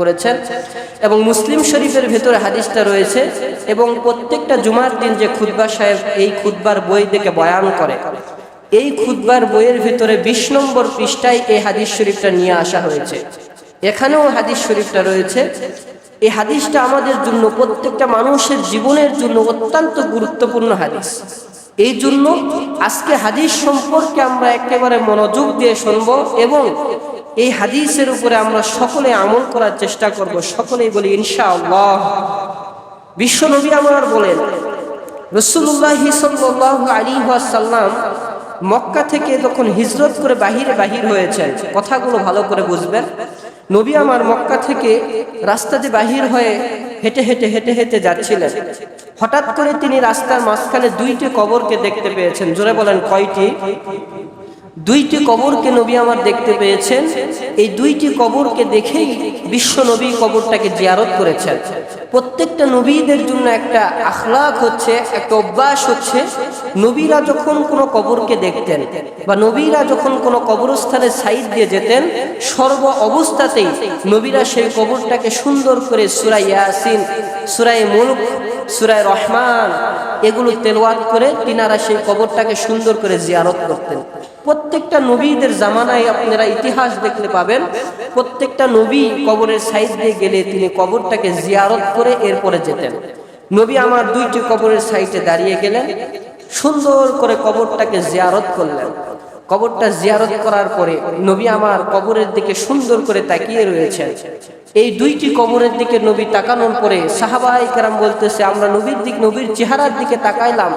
করেছেন এবং মুসলিম শরীফের ভেতরে হাদিসটা রয়েছে এবং প্রত্যেকটা জুমার দিন যে খুতবা সাহেব এই খুতবার বই থেকে বয়ান করে, এই খুতবার বইয়ের ভিতরে 20 নম্বর পৃষ্ঠায় এই হাদিস শরীফটা নিয়ে আসা হয়েছে। এখানেও হাদিস শরীফটা রয়েছে। এই হাদিসটা আমাদের জন্য, প্রত্যেকটা মানুষের জীবনের জন্য অত্যন্ত গুরুত্বপূর্ণ হাদিস। এই জন্য আজকে হাদিস সম্পর্কে আমরা একেবারে মনোযোগ দিয়ে শুনবো এবং এই হাদিসের উপরে আমরা সকলে আমল করার চেষ্টা করব। সকলেই বলি ইনশাআল্লাহ। বিশ্ব নবী আমার বলেন, রাসূলুল্লাহ সাল্লাল্লাহু আলাইহি ওয়াসাল্লাম মক্কা থেকে যখন হিজরত করে বাহির হয়েছেন, কথাগুলো ভালো করে বুঝবেন। নবী আমার মক্কা থেকে রাস্তা দিয়ে বাহির হয়ে হেঁটে হেঁটে যাচ্ছিলেন। হঠাৎ করে তিনি রাস্তার মাঝখানে 2টি কবরকে দেখতে পেয়েছেন। জোরে বলেন কয়টি? 2টি কবরকে নবী আমার দেখতে পেয়েছেন। এই 2টি কবরকে দেখেই বিশ্ব নবী কবরটাকে জিয়ারত করেছেন। প্রত্যেকটা নবীদের জন্য একটা আখলাক হচ্ছে, একটা অভ্যাস হচ্ছে, নবীরা যখন কোনো কবরকে দেখতেন বা নবীরা যখন কোনো কবরস্থানের সাইড দিয়ে যেতেন, সর্ব অবস্থাতেই নবীরা সেই কবরটাকে সুন্দর করে সূরা ইয়াসিন, সূরা মুলক, সূরা রহমান এগুলো তেলাওয়াত করে তিনারা সেই কবরটাকে সুন্দর করে জিয়ারত করতেন। প্রত্যেকটা নবীদের জামানায় আপনারা ইতিহাস দেখলে পাবেন, প্রত্যেকটা নবী কবরের সাইড দিয়ে গেলে তিনি কবরটাকে জিয়ারত করে এরপরে যেতেন। নবী আমার 2টি কবরের সাইডে দাঁড়িয়ে গেলেন, সুন্দর করে কবরটাকে জিয়ারত করলেন। কবরটা জিয়ারত করার পরে নবী আমার কবরের দিকে সুন্দর করে তাকিয়ে রয়েছেন। এই 2টি কবরের দিকে নবী তাকানোর পরে সাহাবায়ে কেরাম বলতেছে, আমরা নবীর চেহারার দিকে তাকাইলাম।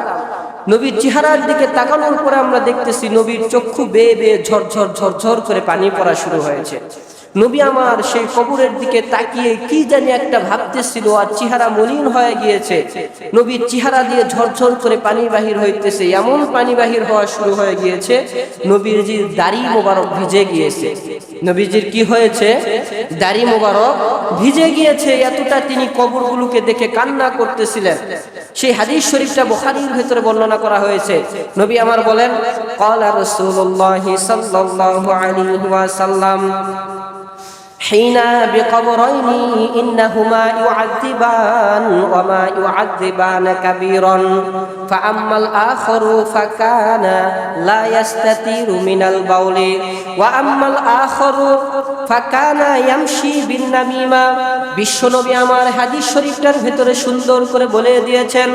নবীর চেহারার দিকে তাকানোর পরে আমরা দেখতেছি নবীর চক্ষু বেয়ে বেয়ে ঝরঝর করে পানি পড়া শুরু হয়েছে। নবী আমার সেই কবরের দিকে তাকিয়ে কি জানি একটা ভাবতেছিল, আর চেহারা মলিন হয়ে গিয়েছে। নবীর চেহারা দিয়ে ঝরঝর করে পানি বাহির হইতেছে, এমন পানি বাহির হওয়া শুরু হয়ে গিয়েছে নবীজির দাড়ি মোবারক ভিজে গিয়েছে। নবীজির কি হয়েছে? দাড়ি মোবারক ভিজে গিয়েছে। এতটা তিনি কবরগুলোকে দেখে কান্না করতেছিলেন। সেই হাদিস শরীফটা বুখারীর ভিতরে বর্ণনা করা হয়েছে। নবী আমার বলেন, ক্বালা রাসূলুল্লাহ সাল্লাল্লাহু আলাইহি ওয়াসাল্লাম হিনা বিকবরাইনি ইন্নাহুমা ইউআযিবান ওয়া মা ইউআযিবান কাবীরান ফাআম্মাল আখারু ফাকানা লা ইস্তাতিরু মিনাল বাউলি ওয়া আম্মাল আখারু ফাকানা ইয়ামশি বিন নামিমা। বিশ্বনবী আমার হাদিস শরীফটার ভিতরে সুন্দর করে বলে দিয়েছেন,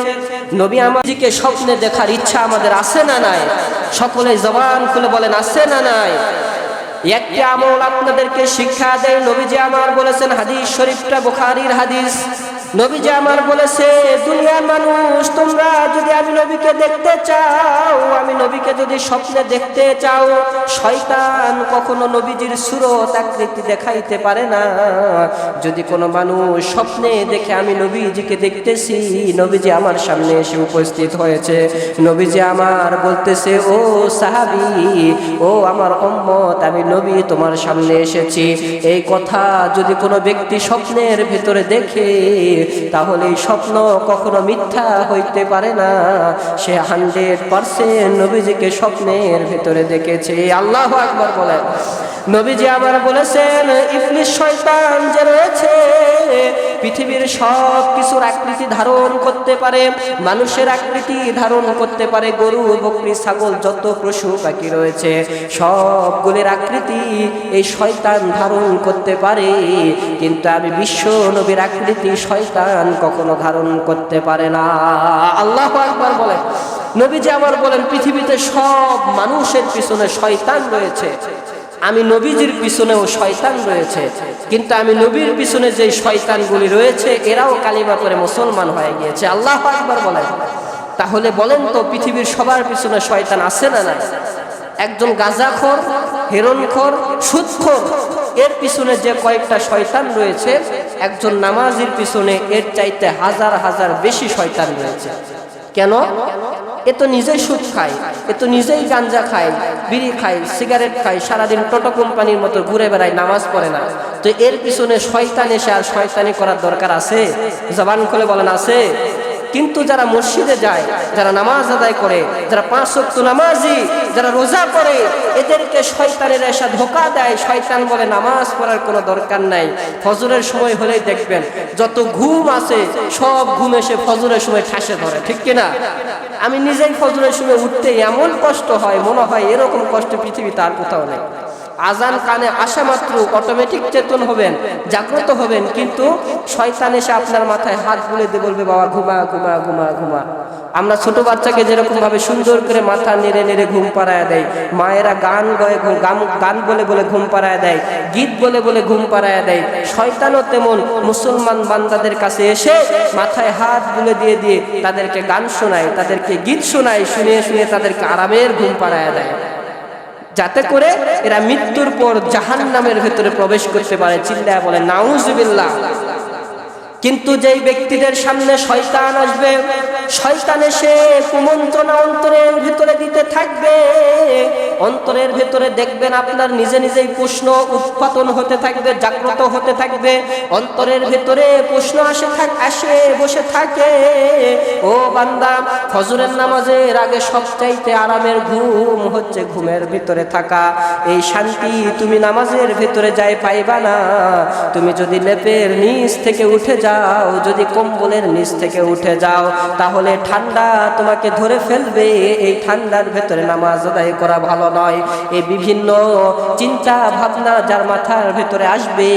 নবী আমাদেরকে স্বপ্নে দেখার ইচ্ছা আমাদের আছে না নাই? সকলে জবান খুলে বলেন আছে না নাই? একটি আমল আপনাদেরকে শিক্ষা দেয়। নবীজি আমার বলেছেন, হাদিস শরীফটা বুখারীর হাদিস। নবীজি আমার বলেছে, দুনিয়ার মানুষ তোমরা যদি আমি নবীকে দেখতে চাও, আমি নবীকে যদি স্বপ্নে দেখতে চাও, শয়তান কখনো নবীজির সূরত আকৃতি দেখাইতে পারে না। যদি কোনো মানুষ স্বপ্নে দেখে আমি নবীজিকে দেখতেছি, নবীজি আমার সামনে এসে উপস্থিত হয়েছে, নবীজি আমার বলতেছে, ও সাহাবী, ও আমার উম্মত, আমি নবী তোমার সামনে এসেছি। এই কথা যদি কোনো ব্যক্তি স্বপ্নের ভিতরে দেখে, তাহলে এই স্বপ্ন কখনো মিথ্যা হইতে পারে না। সে 100% নবীজিকে স্বপ্নের ভিতরে দেখেছে। আল্লাহু আকবার বলেন। নবীজি আমার বলেছেন, ইবলিস শয়তান যে রয়েছে পৃথিবীর সব কিছুর আকৃতি ধারণ করতে পারে, মানুষের আকৃতি ধারণ করতে পারে, গরু বকরি ছাগল যত পশু পাখি রয়েছে সবগুলির আকৃতি এই শয়তান ধারণ করতে পারে, কিন্তু আমি বিশ্ব নবীর আকৃতি শয়তান কখনো ধারণ করতে পারে না। আল্লাহু আকবার বলেন। নবীজি আমার বলেন, পৃথিবীতে সব মানুষের পিছনে শয়তান রয়েছে, আমি নবীজির পিছনেও শয়তান রয়েছে, কিন্তু আমি নবীর পিছনে যে শয়তানগুলি রয়েছে এরাও কালিমা করে মুসলমান হয়ে গিয়েছে। আল্লাহু আকবার বলেন। তাহলে বলেন তো, পৃথিবীর সবার পিছনে শয়তান আছে না নাই? একজন গাঁজাখোর, হেরোইনখোর, সুদখোর এর পিছনে যে কয়েকটা শয়তান রয়েছে, একজন নামাজির পিছনে এর চাইতে হাজার হাজার বেশি শয়তান রয়েছে। কেন? এ তো নিজেই সুদ খায়, এ তো নিজেই গাঞ্জা খায়, বিড়ি খায়, সিগারেট খায়, সারাদিন টোটো কোম্পানির মতো ঘুরে বেড়ায়, নামাজ পড়ে না। তো এর পিছনে শয়তান এসে আর শয়তানি করার দরকার আছে? জবান খুলে বলেন আছে? কিন্তু যারা মসজিদে যায়, যারা নামাজ আদায় করে, যারা 5 ওয়াক্ত নামাজি, যারা রোজা করে, এদেরকে শয়তানের এসে ধোঁকা দেয়। শয়তান বলে নামাজ পড়ার কোনো দরকার নাই, ফজরের সময় হলেই দেখবেন যত ঘুম আছে সব ঘুম এসে ফজরের সময় ঠাসে ধরে, ঠিক কিনা? আমি নিজেই ফজরের সময় উঠতে এমন কষ্ট হয়, মনে হয় এরকম কষ্ট পৃথিবীতে আর কোথাও নেই। আজান কানে আসা মাত্র অটোমেটিক চেতন হবেন, জাগ্রত হবেন, কিন্তু শয়তান এসে আপনার মাথায় হাত বুলিয়ে দিয়ে বলবে বাবা ঘুমা ঘুমা ঘুমা ঘুমা। আমরা ছোট বাচ্চাকে যেরকম ভাবে সুন্দর করে মাথা নেড়ে নেড়ে ঘুম পাড়ায় দেয়, মায়েরা গান গয়ে গান বলে বলে ঘুম পাড়ায় দেয়, গীত বলে বলে ঘুম পাড়ায় দেয়, শয়তানও তেমন মুসলমান বান্দাদের কাছে এসে মাথায় হাত বুলে দিয়ে দিয়ে তাদেরকে গান শোনায়, তাদেরকে গীত শোনায়, শুনিয়ে শুনিয়ে তাদেরকে আরামের ঘুম পাড়ায় দেয়, যাতে করে এরা মৃত্যুর পর জাহান্নামের ভেতরে প্রবেশ করতে পারে। চিল্লায় বলে নাউজুবিল্লাহ। কিন্তু যেই ব্যক্তিদের সামনে শয়তান আসবে, শয়তান এসে কুমন্ত্রণা অন্তরের ভিতরে দিতে থাকবে, অন্তরের ভিতরে দেখবেন আপনার নিজে নিজেই প্রশ্ন উৎপাদন হতে থাকবে, জাগ্রত হতে থাকবে, অন্তরের ভিতরে প্রশ্ন আসে বসে থাকে, ও বান্দা, ফজরের নামাজের আগে সবচাইতে আরামের ঘুম হচ্ছে ঘুমের ভিতরে থাকা। এই শান্তি তুমি নামাজের ভিতরে যাই পাইবা না। তুমি যদি লেপের নিচ থেকে উঠে যাও, যদি কম্বলের নিচ থেকে উঠে যাও, তাহলে ঠান্ডা তোমাকে ধরে ফেলবে। এই ঠান্ডার ভেতরে নামাজ আদায় করা ভালো নয়। এই বিভিন্ন চিন্তা ভাবনা যার মাথার ভেতরে আসবে,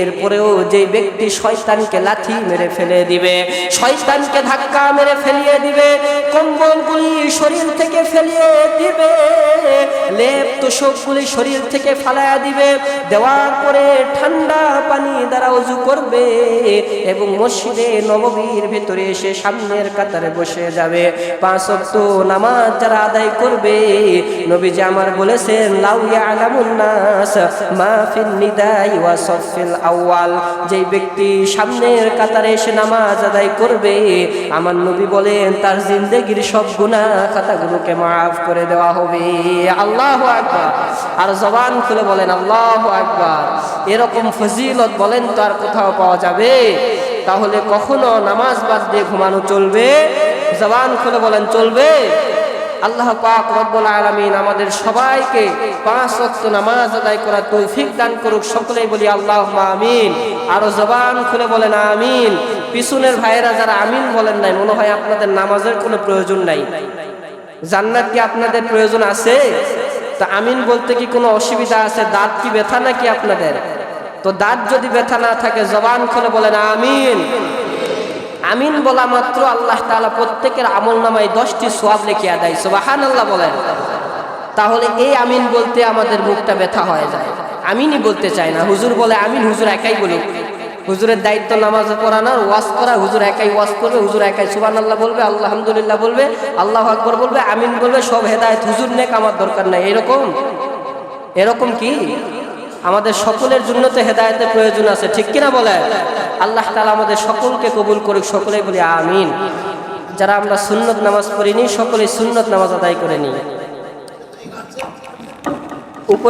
এরপরেও যে ব্যক্তি শয়তানকে লাথি মেরে ফেলে দিবে, শয়তানকে ধাক্কা মেরে ফেলিয়ে দিবে, কম্বলগুলি শরীর থেকে ফেলিয়ে দিবে, লেপ তোষকগুলি শরীর থেকে ফালাইয়া দিবে, দেওয়ার পরে ঠান্ডা পানি দ্বারা ওযু করবে এবং মসজিদে নববীর ভেতরে এসে সামনের কাতারে বসে যাবে। 5 ওয়াক্ত নামাজ যারা আদায় করবে, নবীজি আমার বলেছেন লাউ ইয়ালামুন নাস মা ফিন নিদাই ওয়া সাফিল আউয়াল, যেই ব্যক্তি সামনের কাতারে এসে নামাজ আদায় করবে, আমার নবী বলেন তার জিন্দেগির সব গুনাহ খাতাগুলোকে মাফ করে দেওয়া হবে। আল্লাহু আকবার। আর জবান খুলে বলেন আল্লাহু আকবার। এরকম ফজিলত বলেন তো আর কোথাও পাওয়া যাবে? তাহলে কখনো নামাজ বাদ দিয়ে ঘুমানো চলবে? জবান খুলে বলেন চলবে? আল্লাহ পাক রব্বুল আলামিন আমাদের সবাইকে 5 ওয়াক্ত নামাজ আদায় করার তৌফিক দান করুক। সকলেই বলি আল্লাহুম্মা আমিন। আর জবান খুলে বলেন আমিন। পিছনের ভাইয়েরা যারা আমিন বলেন নাই, মনে হয় আপনাদের নামাজের কোনো প্রয়োজন নাই। জান্নাত কি আপনাদের প্রয়োজন আছে? তো আমিন বলতে কি কোনো অসুবিধা আছে? দাঁত কি ব্যথা নাকি আপনাদের? তো দাঁত যদি ব্যথা না থাকে জবান খুলে বলেন আমিন। আমিন বলা মাত্র আল্লাহ তাআলা প্রত্যেকের আমলনামায় 10টি সওয়াব লিখিয়ে দেয়। সুবহানাল্লাহ বলেন। তাহলে এই আমিন বলতে আমাদের মুখটা ব্যথা হয়ে যায়, আমিনই বলতে চায় না। হুজুর বলে আমিন, হুজুর একাই বলুক। হুজুরের দায়িত্ব নামাজ পড়ানোর, ওয়াজ করা। হুজুর একাই ওয়াজ করবে, হুজুর একাই সুবহানাল্লাহ বলবে, আলহামদুলিল্লাহ বলবে, আল্লাহু আকবার বলবে, আমিন বলবে, সব হেদায়েত হুজুর নেক, আমার দরকার নাই। এরকম কি? আমাদের সকলের জন্য তো হেদায়েতের প্রয়োজন আছে, ঠিক কিনা বলে? আল্লাহ তাআলা আমাদের সকলকে কবুল করুক। সকলেই বলি আমিন। যারা আমরা সুন্নত নামাজ পড়িনি, সকলেই সুন্নত নামাজ আদায় করে নিই। উপরে